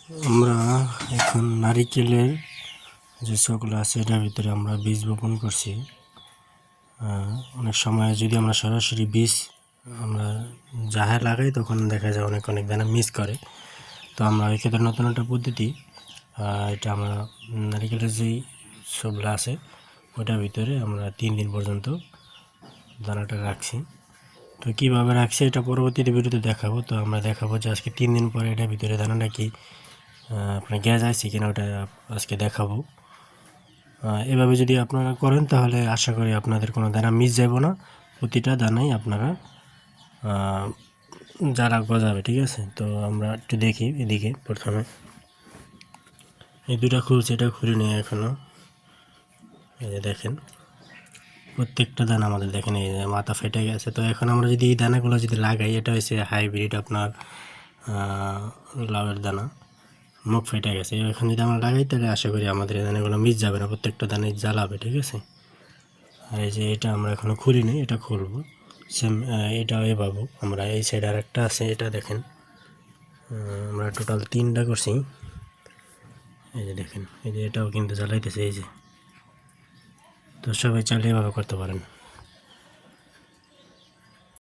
আমরা এখন নারিকেলের যে শোগুলো আছে এটার ভিতরে আমরা বীজ বপন করছি। অনেক সময় যদি আমরা সরাসরি বীজ আমরা যাহার লাগাই তখন দেখা যায় অনেক দানা মিস করে। তো আমরা এক্ষেত্রে নতুন একটা পদ্ধতি, এটা আমরা নারিকেলের যেই শোগুলো আছে ওটার ভিতরে আমরা 3 দিন পর্যন্ত দানাটা রাখছি। তো কীভাবে রাখছি এটা পরবর্তীতে ভিডিওতে দেখাবো। তো আমরা দেখাবো যে আজকে 3 দিন পরে এটার ভিতরে দানাটা কি আপনার গ্যাস আসছে কিনা ওটা আজকে দেখাবো। এভাবে যদি আপনারা করেন তাহলে আশা করি আপনাদের কোনো দানা মিস যাব না, প্রতিটা দানাই আপনারা যারা গজাবে। ঠিক আছে, তো আমরা একটু দেখি এদিকে। প্রথমে এই দুটা খুলছে, এটা খুলে নিয়ে এখনও এই যে দেখেন প্রত্যেকটা দানা আমাদের দেখেন এই যে মাথা ফেটে গেছে। তো এখন আমরা যদি এই দানাগুলো যদি লাগাই, এটা হচ্ছে হাইব্রিড আপনার লাউয়ের দানা, মুখ ফেটে গেছে। এখন যদি আমরা লাগাই তাহলে আশা করি আমাদের এই দানাগুলো মিস যাবে না, প্রত্যেকটা দানাই জ্বালাবে। ঠিক আছে, আর এই যে এটা আমরা এখনও খুলিনি, এটা খুলবো। সেম এটাও এভাবে আমরা এই সাইড আর একটা আছে, এটা দেখেন আমরা টোটাল 3টা করছি। এই যে দেখেন এই যে এটাও কিন্তু জ্বালাইতেছে এই যে। তো সবাই চাইলে এভাবে করতে পারেন।